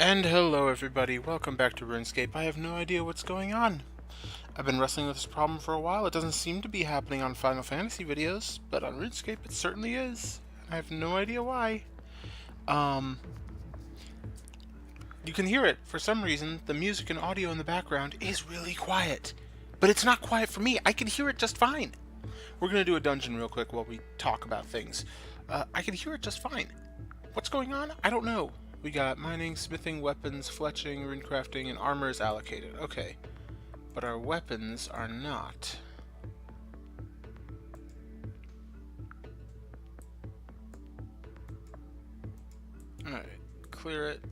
And hello everybody, welcome back to Runescape. I have no idea what's going on. I've been wrestling with this problem for a while. It doesn't seem to be happening on Final Fantasy videos, but on Runescape it certainly is. I have no idea why. You can hear it. For some reason, the music and audio in the background is really quiet. But it's not quiet for me. I can hear it just fine. We're going to do a dungeon real quick while we talk about things. I can hear it just fine. What's going on? I don't know. We got mining, smithing, weapons, fletching, runecrafting, and armor is allocated. Okay. But our weapons are not. Alright. Clear it.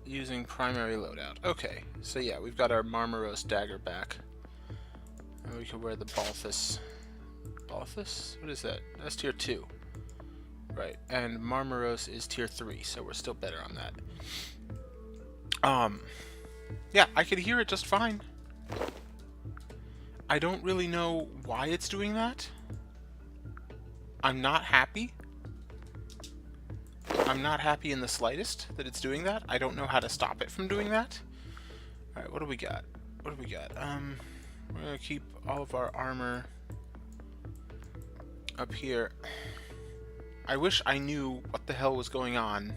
Using primary loadout. Okay. So yeah, we've got our Marmaros dagger back. And we can wear the Balthus. Balthus? What is that? That's tier 2. Right, and Marmaros is tier 3, so we're still better on that. Yeah, I could hear it just fine. I don't really know why it's doing that. I'm not happy. I'm not happy in the slightest that it's doing that. I don't know how to stop it from doing that. Alright, what do we got? What do we got? We're gonna keep all of our armor up here. I wish I knew what the hell was going on.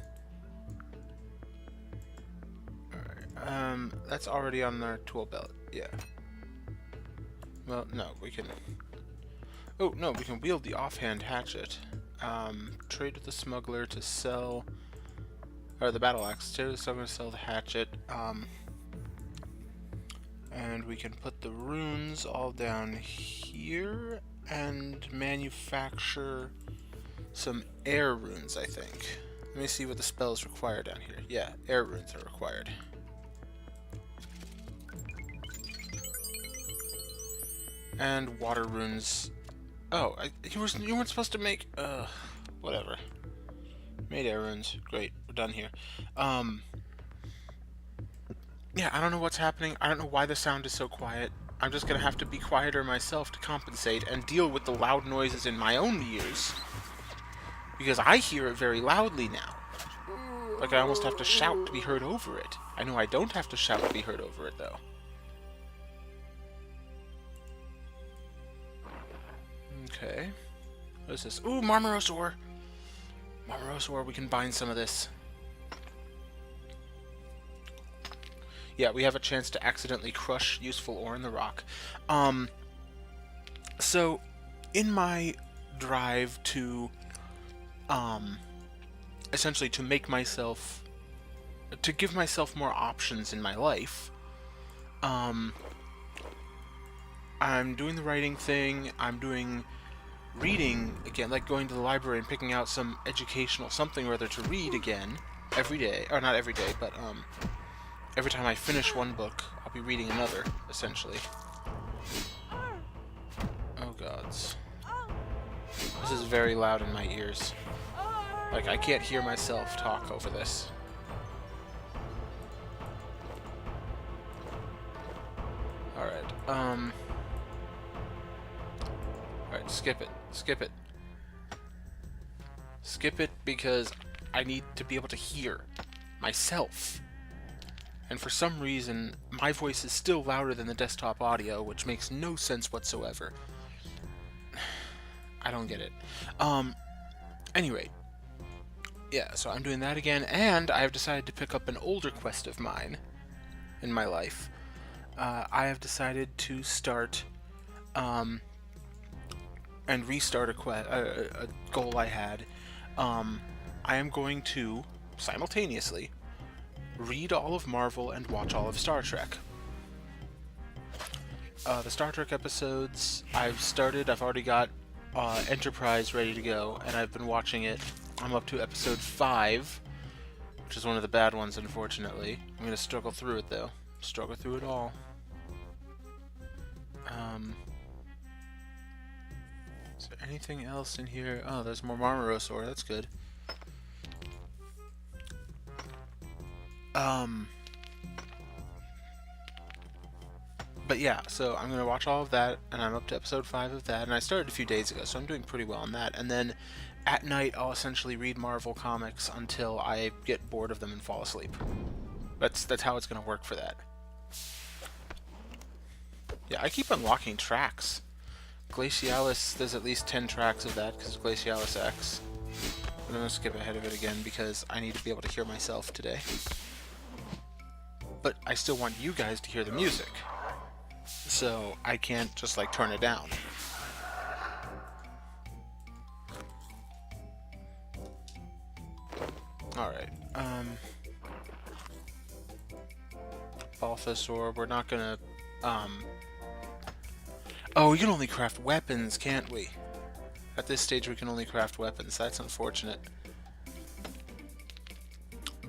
Alright, that's already on our tool belt, yeah. Well, no, we can... Oh, no, we can wield the offhand hatchet. Trade with the smuggler to sell... Or the battle axe. Trade with the smuggler to sell the hatchet. And we can put the runes all down here and manufacture some air runes, I think. Let me see what the spells require down here. Yeah, air runes are required. And water runes. Oh, you weren't supposed to make... whatever. Made air runes. Great, we're done here. Yeah, I don't know what's happening. I don't know why the sound is so quiet. I'm just gonna have to be quieter myself to compensate and deal with the loud noises in my own ears. Because I hear it very loudly now. Like I almost have to shout to be heard over it. I know I don't have to shout to be heard over it, though. Okay. What is this? Ooh, Marmaros ore! Marmaros ore, we can bind some of this. Yeah, we have a chance to accidentally crush useful ore in the rock. So, in my drive to... essentially to make myself, to give myself more options in my life, I'm doing the writing thing, I'm doing reading again, like going to the library and picking out some educational something or other to read again, every day, or not every day, but every time I finish one book, I'll be reading another, essentially. Oh gods. This is very loud in my ears. Like, I can't hear myself talk over this. Alright, Alright, skip it. Skip it. Skip it because I need to be able to hear myself. And for some reason, my voice is still louder than the desktop audio, which makes no sense whatsoever. I don't get it. Anyway. Yeah, so I'm doing that again, and I have decided to pick up an older quest of mine in my life. I have decided to start, and restart a goal I had. I am going to, simultaneously, read all of Marvel and watch all of Star Trek. The Star Trek episodes, I've already got Enterprise ready to go, and I've been watching it. I'm up to episode 5, which is one of the bad ones, unfortunately. I'm going to struggle through it, though. Struggle through it all. Is there anything else in here? Oh, there's more Marmaros ore. That's good. But yeah, so I'm going to watch all of that, and I'm up to episode 5 of that, and I started a few days ago, so I'm doing pretty well on that. And then At night, I'll essentially read Marvel comics until I get bored of them and fall asleep. That's how it's gonna work for that. Yeah, I keep unlocking tracks. Glacialis, there's at least 10 tracks of that because Glacialis X. I'm gonna skip ahead of it again because I need to be able to hear myself today. But I still want you guys to hear the music. So I can't just like turn it down. Alright, Balthasaur, we're not gonna, oh, we can only craft weapons, can't we? At this stage we can only craft weapons, that's unfortunate.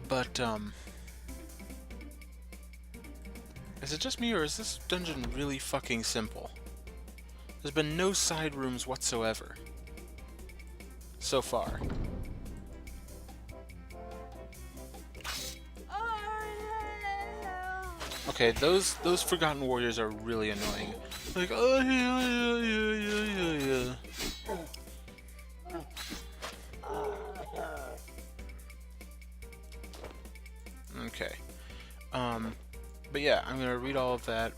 But, is it just me, or is this dungeon really fucking simple? There's been no side rooms whatsoever. So far. Okay, those Forgotten Warriors are really annoying. Like, oh yeah. Okay. But yeah, I'm gonna read all of that,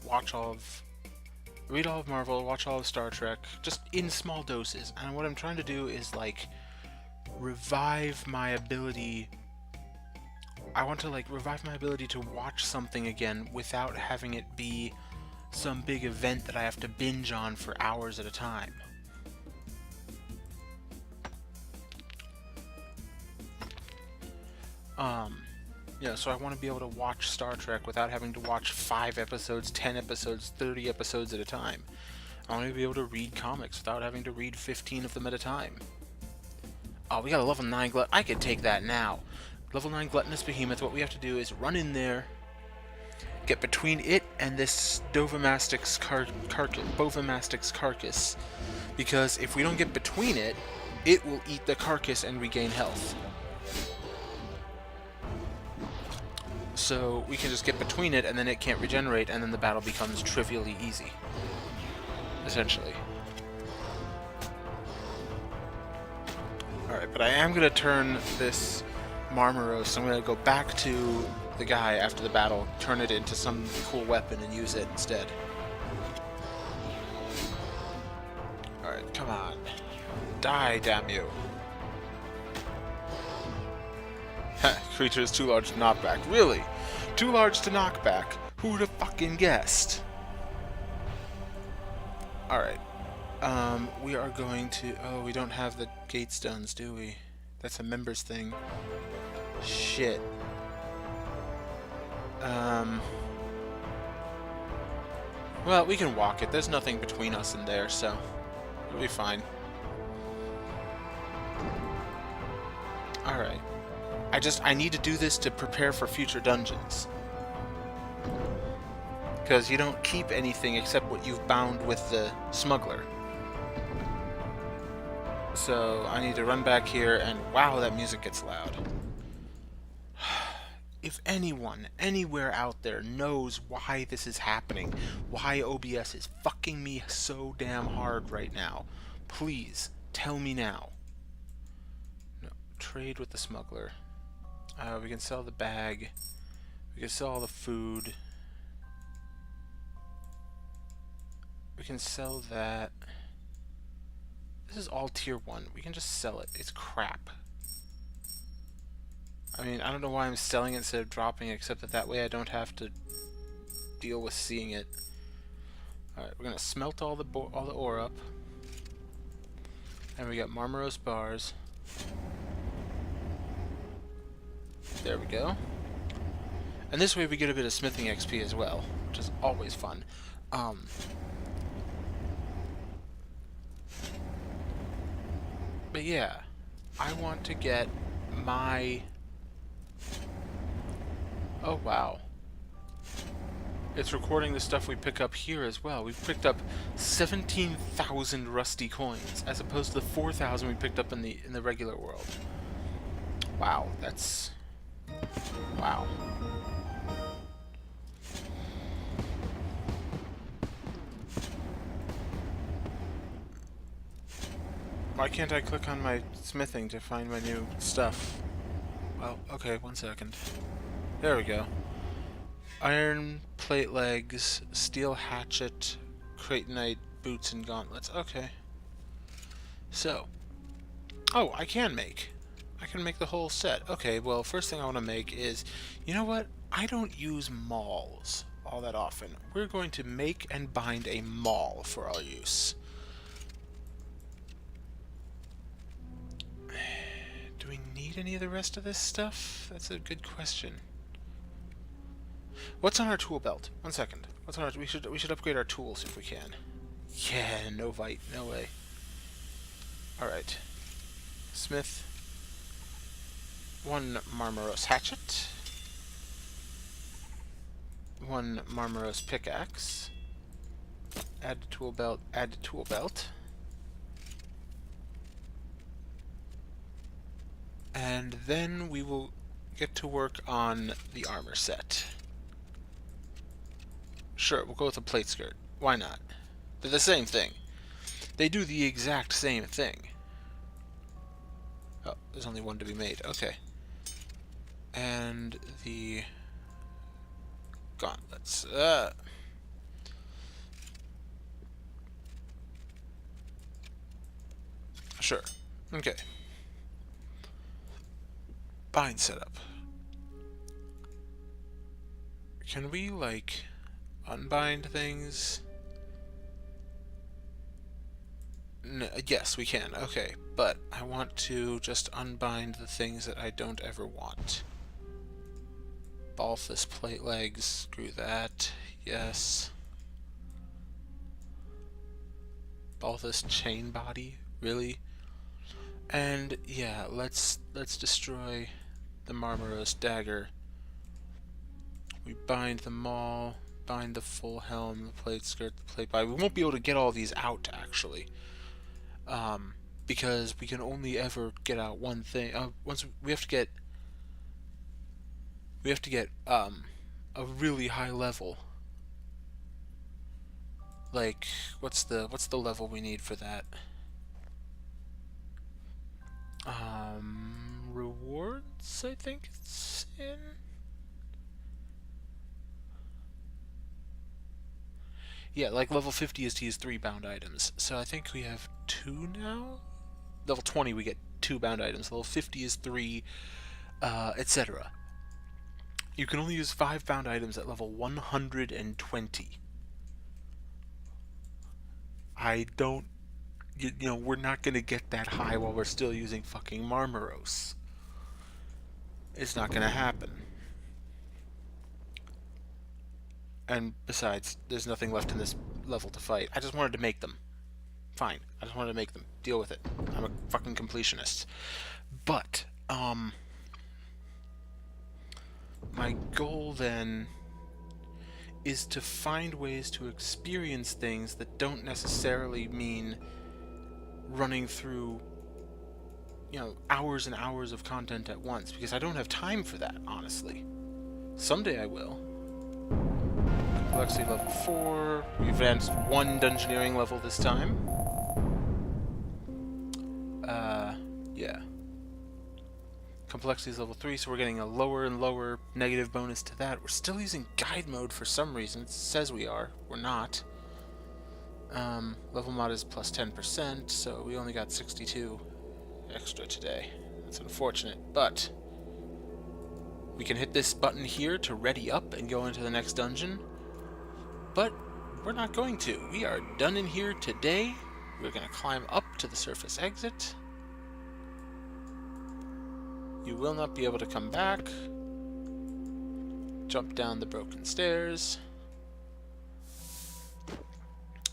read all of Marvel, watch all of Star Trek, just in small doses. And what I'm trying to do is like revive my ability. I want to like revive my ability to watch something again without having it be some big event that I have to binge on for hours at a time. Yeah, so I want to be able to watch Star Trek without having to watch 5 episodes, 10 episodes, 30 episodes at a time. I want to be able to read comics without having to read 15 of them at a time. Oh, we got a level 9 glut. I could take that now. Level 9 Gluttonous Behemoth, what we have to do is run in there, get between it and this Bovamastix carcass, because if we don't get between it, it will eat the carcass and regain health. So we can just get between it, and then it can't regenerate, and then the battle becomes trivially easy. Essentially. Alright, but I am going to turn this Marmaros, I'm going to go back to the guy after the battle, turn it into some cool weapon and use it instead. Alright, come on. Die, damn you. Creature is too large to knock back. Really? Too large to knock back? Who would have fucking guessed? Alright. We are going to... Oh, we don't have the gate stones, do we? That's a members thing. Shit. Well, we can walk it. There's nothing between us and there, so it'll be fine. Alright. I need to do this to prepare for future dungeons. Because you don't keep anything except what you've bound with the smuggler. So I need to run back here and wow, that music gets loud. If anyone, anywhere out there knows why this is happening, why OBS is fucking me so damn hard right now, please tell me now. No, trade with the smuggler. We can sell the bag. We can sell all the food. We can sell that. This is all tier 1. We can just sell it. It's crap. I mean, I don't know why I'm selling it instead of dropping it, except that way I don't have to deal with seeing it. Alright, we're gonna smelt all the ore up. And we got Marmaros bars. There we go. And this way we get a bit of smithing XP as well, which is always fun. But yeah, I want to get my... Oh wow. It's recording the stuff we pick up here as well. We've picked up 17,000 rusty coins, as opposed to the 4,000 we picked up in the regular world. Wow, that's... Wow. Why can't I click on my smithing to find my new stuff? Well, okay, 1 second. There we go. Iron plate legs, steel hatchet, kratonite boots and gauntlets. Okay. So. Oh, I can make. I can make the whole set. Okay, well, first thing I want to make is, you know what? I don't use mauls all that often. We're going to make and bind a maul for our use. Do we need any of the rest of this stuff? That's a good question. What's on our tool belt? 1 second. What's on our? We should upgrade our tools if we can. Yeah, no vite, no way. All right. Smith. 1 Marmaros hatchet. 1 Marmaros pickaxe. Add to tool belt. Add to tool belt. And then we will get to work on the armor set. Sure, we'll go with a plate skirt. Why not? They're the same thing. They do the exact same thing. Oh, there's only one to be made. Okay. And the gauntlets. Sure. Okay. Bind setup. Can we, like, unbind things? Yes, we can. Okay, but I want to just unbind the things that I don't ever want. Balthus plate legs, screw that. Yes. Balthus chain body, really? And yeah, let's destroy the Marmaros dagger. We bind the maul, bind the full helm, the plate skirt, the plate body. We won't be able to get all these out actually. Because we can only ever get out one thing. Once we have to get a really high level. Like, what's the level we need for that? Rewards, I think it's in. Yeah, like level 50 is to use 3 bound items. So I think we have 2 now. Level 20 we get 2 bound items. Level 50 is 3, etc. You can only use 5 bound items at level 120. I don't... You know, we're not going to get that high while we're still using fucking Marmaros. It's not going to happen. And besides, there's nothing left in this level to fight. I just wanted to make them. Fine. I just wanted to make them. Deal with it. I'm a fucking completionist. But, my goal then is to find ways to experience things that don't necessarily mean running through, you know, hours and hours of content at once, because I don't have time for that, honestly. Someday I will. Complexity level 4. We advanced 1 dungeoneering level this time. Yeah. Complexity is level 3, so we're getting a lower and lower negative bonus to that. We're still using guide mode for some reason. It says we are. We're not. Level mod is plus 10%, so we only got 62 extra today. That's unfortunate, but we can hit this button here to ready up and go into the next dungeon. But we're not going to. We are done in here today. We're going to climb up to the surface exit. You will not be able to come back. Jump down the broken stairs.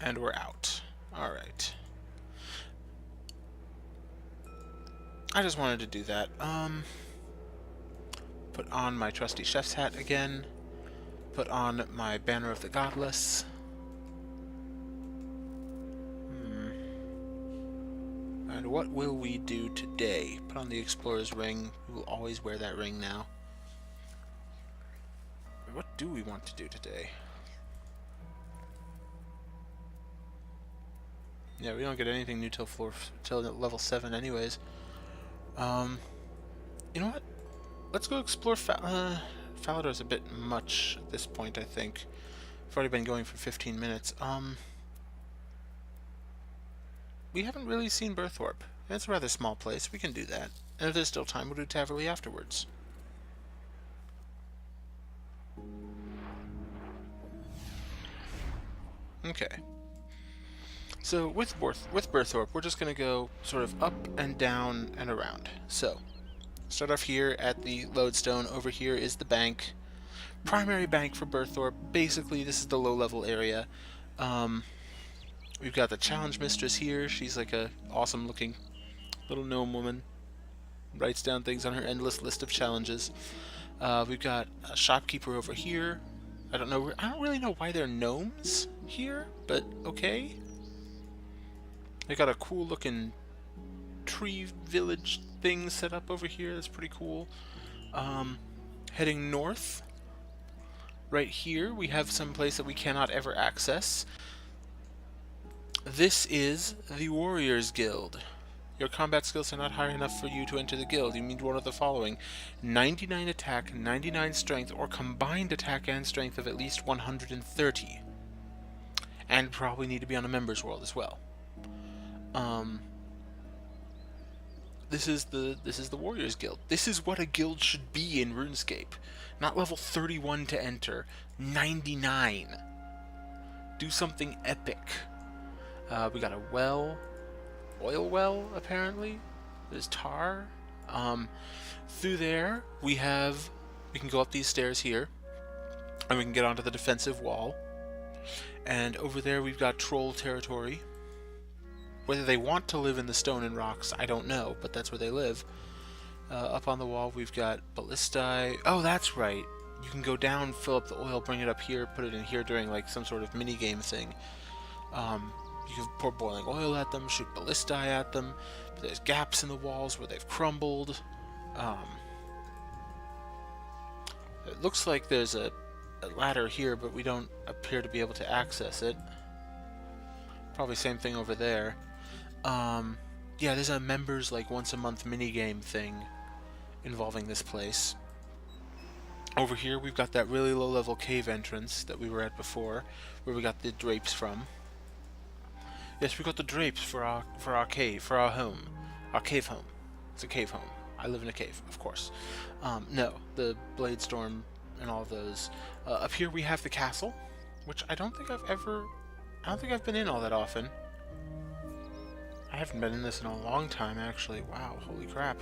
And we're out. Alright. I just wanted to do that. Put on my trusty chef's hat again. Put on my banner of the godless. And what will we do today? Put on the explorer's ring. We will always wear that ring now. What do we want to do today? Yeah, we don't get anything new till level 7 anyways. You know what? Let's go explore Falador's a bit much at this point, I think. I've already been going for 15 minutes. We haven't really seen Berthorpe. It's a rather small place. We can do that. And if there's still time, we'll do Taverley afterwards. Okay. So with Berthorpe, we're just going to go sort of up and down and around. So, start off here at the lodestone. Over here is the bank. Primary bank for Berthorpe. Basically, this is the low-level area. We've got the challenge mistress here. She's like a awesome-looking little gnome woman. Writes down things on her endless list of challenges. We've got a shopkeeper over here. I don't really know why they're gnomes here, but okay. They got a cool-looking tree village thing set up over here. That's pretty cool. Heading north. Right here, we have some place that we cannot ever access. This is the Warriors Guild. Your combat skills are not high enough for you to enter the guild. You need one of the following: 99 attack, 99 strength, or combined attack and strength of at least 130. And probably need to be on a members world as well. This is the Warriors Guild. This is what a guild should be in RuneScape. Not level 31 to enter, 99. Do something epic. We got a well, oil well apparently. There's tar. Through there we can go up these stairs here, and we can get onto the defensive wall. And over there we've got troll territory. Whether they want to live in the stone and rocks, I don't know, but that's where they live. Up on the wall, we've got ballistae. Oh, that's right. You can go down, fill up the oil, bring it up here, put it in here during like some sort of mini-game thing. You can pour boiling oil at them, shoot ballistae at them. But there's gaps in the walls where they've crumbled. It looks like there's a ladder here, but we don't appear to be able to access it. Probably same thing over there. Yeah, there's a members like once a month mini-game thing involving this place. Over here we've got that really low level cave entrance that we were at before, where we got the drapes from. Yes, we got the drapes for our cave, for our home. Our cave home. It's a cave home. I live in a cave, of course. No, the Bladestorm and all of those. Up here we have the castle, which I don't think I've been in all that often. I haven't been in this in a long time, actually. Wow, holy crap.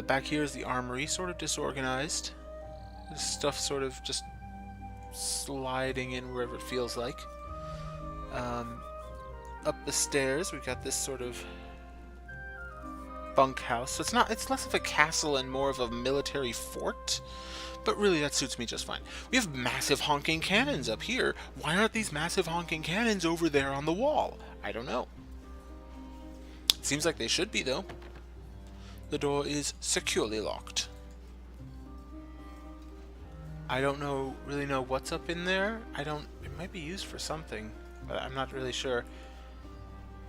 Back here is the armory, sort of disorganized. This stuff sort of just sliding in wherever it feels like. Up the stairs, we've got this sort of bunkhouse. So it's less of a castle and more of a military fort. But really, that suits me just fine. We have massive honking cannons up here. Why aren't these massive honking cannons over there on the wall? I don't know. Seems like they should be, though. The door is securely locked. I don't really know what's up in there. It might be used for something, but I'm not really sure.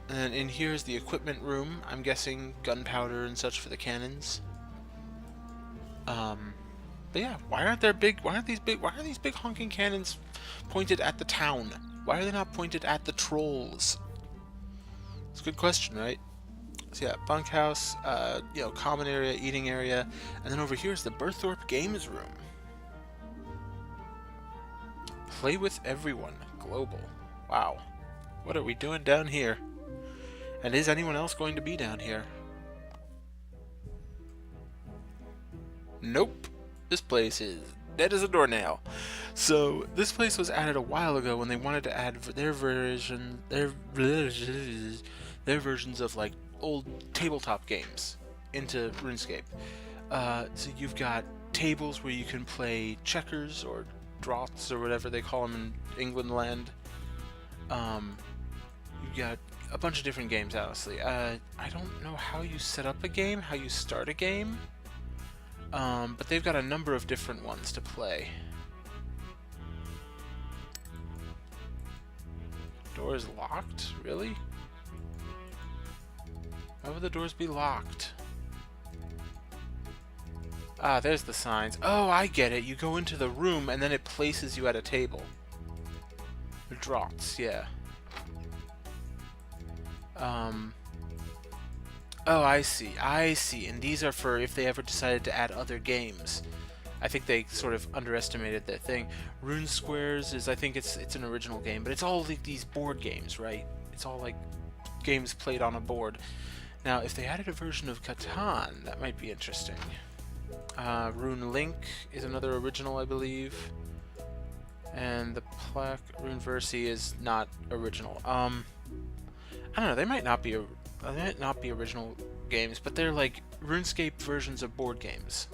And in here is the equipment room. I'm guessing gunpowder and such for the cannons. But yeah, why are these big honking cannons pointed at the town? Why are they not pointed at the trolls? It's a good question, right? So yeah, bunkhouse, common area, eating area, and then over here is the Berthorpe Games Room. Play with everyone. Global. Wow. What are we doing down here? And is anyone else going to be down here? Nope. This place is dead as a doornail. So this place was added a while ago when they wanted to add their versions of like old tabletop games into RuneScape. So you've got tables where you can play checkers or draughts or whatever they call them in England land. You've got a bunch of different games, honestly. I don't know how you set up a game, how you start a game. But they've got a number of different ones to play. Door is locked? Really? Why would the doors be locked? Ah, there's the signs. Oh, I get it. You go into the room and then it places you at a table. Draughts, yeah. Oh, I see. I see. And these are for if they ever decided to add other games. I think they sort of underestimated that thing. Rune Squares is, I think it's an original game, but it's all like these board games, right? It's all like games played on a board. Now, if they added a version of Catan, that might be interesting. Rune Link is another original, I believe. And the Plaque Rune Versi is not original. I don't know. They might not be original games, but they're like RuneScape versions of board games.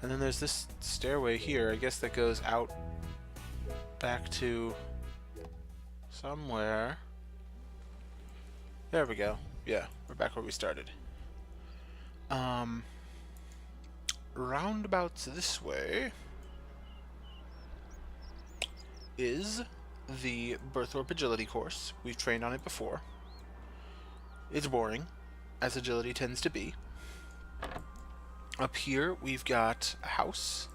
And then there's this stairway here. I guess that goes out back to somewhere. There we go. Yeah, we're back where we started. Roundabouts this way is the Berthorpe Agility course. We've trained on it before. It's boring, as agility tends to be. Up here we've got a house,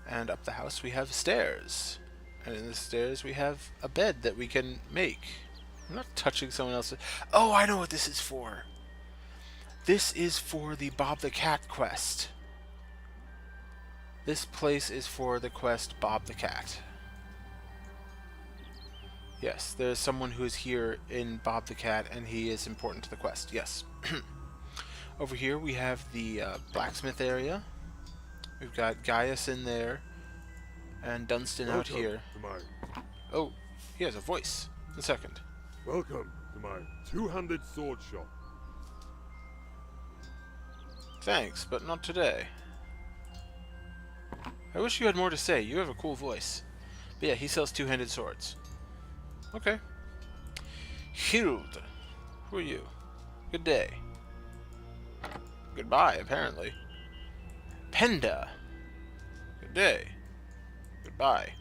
and up the house we have stairs, and in the stairs we have a bed that we can make. I'm not touching someone else's. Oh, I know what this is for. This is for the Bob the Cat quest. This place is for the quest Bob the Cat. Yes, there's someone who is here in Bob the Cat, and he is important to the quest. Yes. Over here we have the blacksmith area. We've got Gaius in there, and Dunstan out here. Oh, he has a voice. A second. Welcome to my two-handed sword shop. Thanks, but not today. I wish you had more to say. You have a cool voice. But yeah, he sells two-handed swords. Okay. Hild. Who are you? Good day. Goodbye, apparently. Penda. Good day. Goodbye.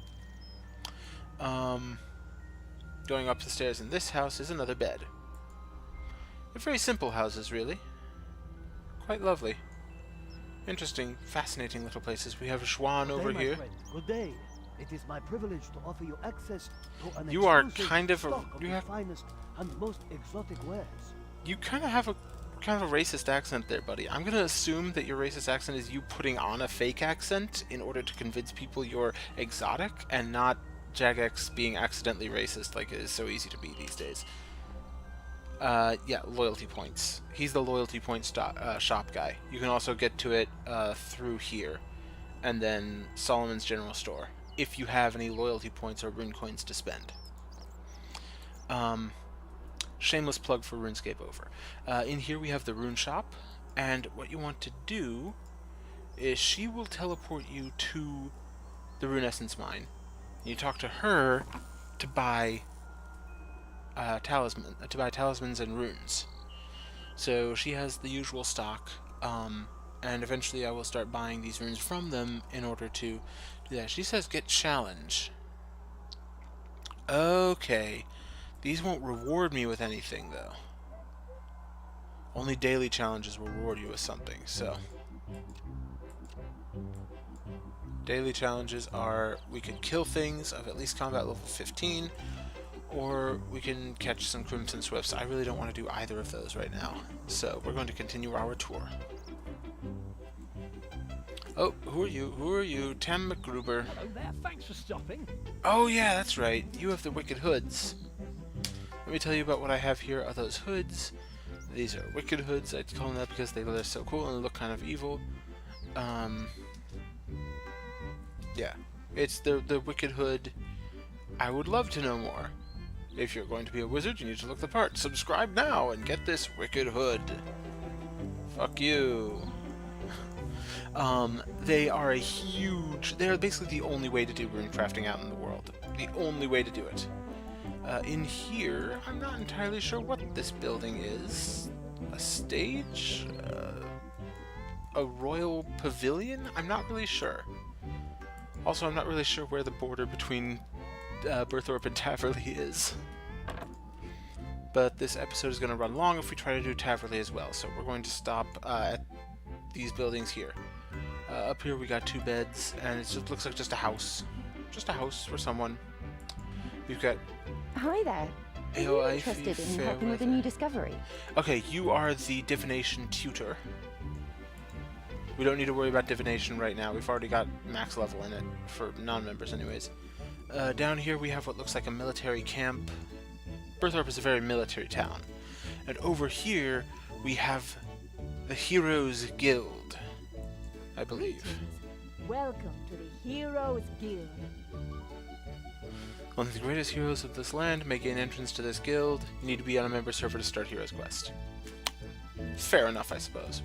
Going up the stairs in this house is another bed. They're very simple houses, really. Quite lovely. Interesting, fascinating little places. We have Juan over here. Good day. It is my privilege to offer you access to an You are exclusive kind of stock of you the have finest and most exotic wares. you kind of have a racist accent there, buddy. I'm gonna assume that your racist accent is you putting on a fake accent in order to convince people you're exotic, and not Jagex being accidentally racist like it is so easy to be these days. Yeah, loyalty points. He's the loyalty point shop guy. You can also get to it through here, and then Solomon's General Store, if you have any loyalty points or rune coins to spend. Shameless plug for Runescape over. In here we have the rune shop, and what you want to do is she will teleport you to the rune essence mine. You talk to her to buy talismans and runes. So she has the usual stock, and eventually I will start buying these runes from them in order to do that. She says get challenge. Okay. These won't reward me with anything, though. Only daily challenges will reward you with something, so. Daily challenges are, we can kill things of at least combat level 15, or we can catch some Crimson Swifts. I really don't want to do either of those right now, so we're going to continue our tour. Oh, who are you? Who are you? Tam McGruber. Hello there, thanks for stopping. Oh yeah, that's right. You have the Wicked Hoods. Let me tell you about what I have here are those hoods. These are Wicked Hoods. I call them that because they're so cool and they look kind of evil. Yeah, it's the Wicked Hood. I would love to know more. If you're going to be a wizard, you need to look the part. Subscribe now and get this Wicked Hood. Fuck you. They are a huge... They're basically the only way to do rune crafting out in the world. The only way to do it. In here, I'm not entirely sure what this building is. A stage? A royal pavilion? I'm not really sure. Also, I'm not really sure where the border between Berthorpe and Taverley is. but this episode is going to run long if we try to do Taverley as well, so we're going to stop at these buildings here. Up here we got 2 beds, and it just looks like just a house. Just a house for someone. We've got... Hi there. Are you interested in helping with a new discovery? Okay, you are the divination tutor. We don't need to worry about divination right now. We've already got max level in it, for non-members anyways. Down here we have what looks like a military camp. Berthorpe is a very military town. And over here we have the Heroes Guild, I believe. Welcome to the Heroes Guild. Only the greatest heroes of this land may gain entrance to this guild. You need to be on a member server to start Heroes Quest. Fair enough, I suppose.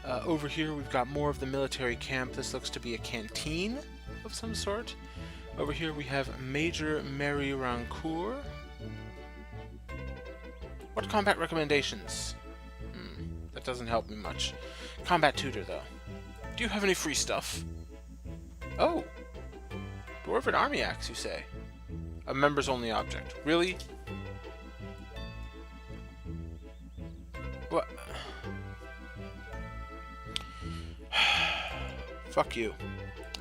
Over here we've got more of the military camp. This looks to be a canteen of some sort. Over here we have Major Mary Rancourt. What combat recommendations? That doesn't help me much. Combat tutor, though. Do you have any free stuff? Oh! Dwarven army axe, you say? A members only object. Really? What? Fuck you.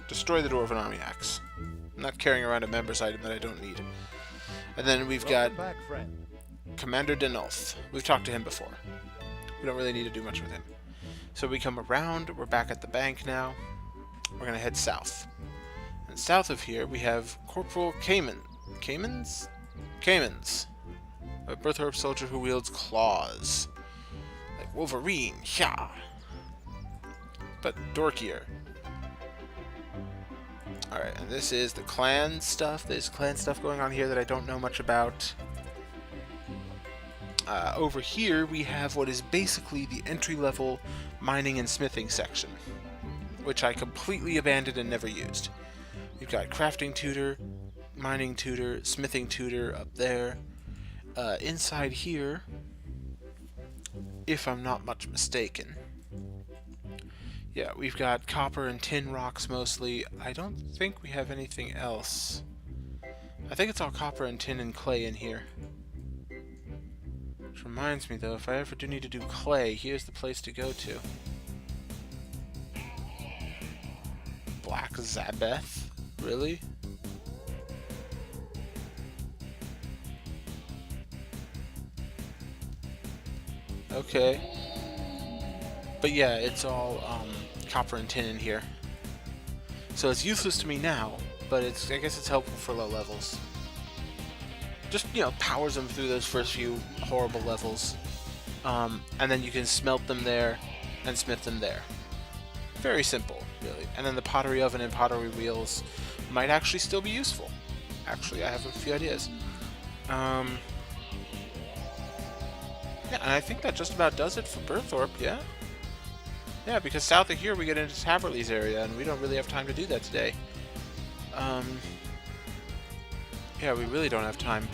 Destroy the Dwarven army axe. I'm not carrying around a members item that I don't need. And then we've got Back, friend. Commander Denolf. We've talked to him before. We don't really need to do much with him. So we come around, we're back at the bank now. We're gonna head south. And south of here we have Corporal Cayman. Caymans? Caymans. A Berthorpe soldier who wields claws. Like Wolverine, yeah. But dorkier. Alright, and this is the clan stuff. There's clan stuff going on here that I don't know much about. Over here we have what is basically the entry-level mining and smithing section, which I completely abandoned and never used. We've got crafting tutor, mining tutor, smithing tutor up there. Inside here, if I'm not much mistaken, yeah, we've got copper and tin rocks mostly. I don't think we have anything else. I think it's all copper and tin and clay in here. Which reminds me, though, if I ever do need to do clay, here's the place to go to. Black Zabeth? Really? Okay. But yeah, it's all copper and tin in here. So it's useless to me now, but I guess it's helpful for low levels. Just, you know, powers them through those first few horrible levels. And then you can smelt them there and smith them there. Very simple, really. And then the pottery oven and pottery wheels might actually still be useful. Actually, I have a few ideas. Yeah, and I think that just about does it for Berthorpe, yeah? Yeah, because south of here we get into Taverley's area, and we don't really have time to do that today. Yeah, we really don't have time.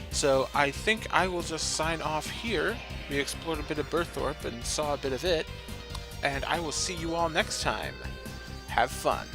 So I think I will just sign off here. We explored a bit of Berthorpe and saw a bit of it, and I will see you all next time. Have fun.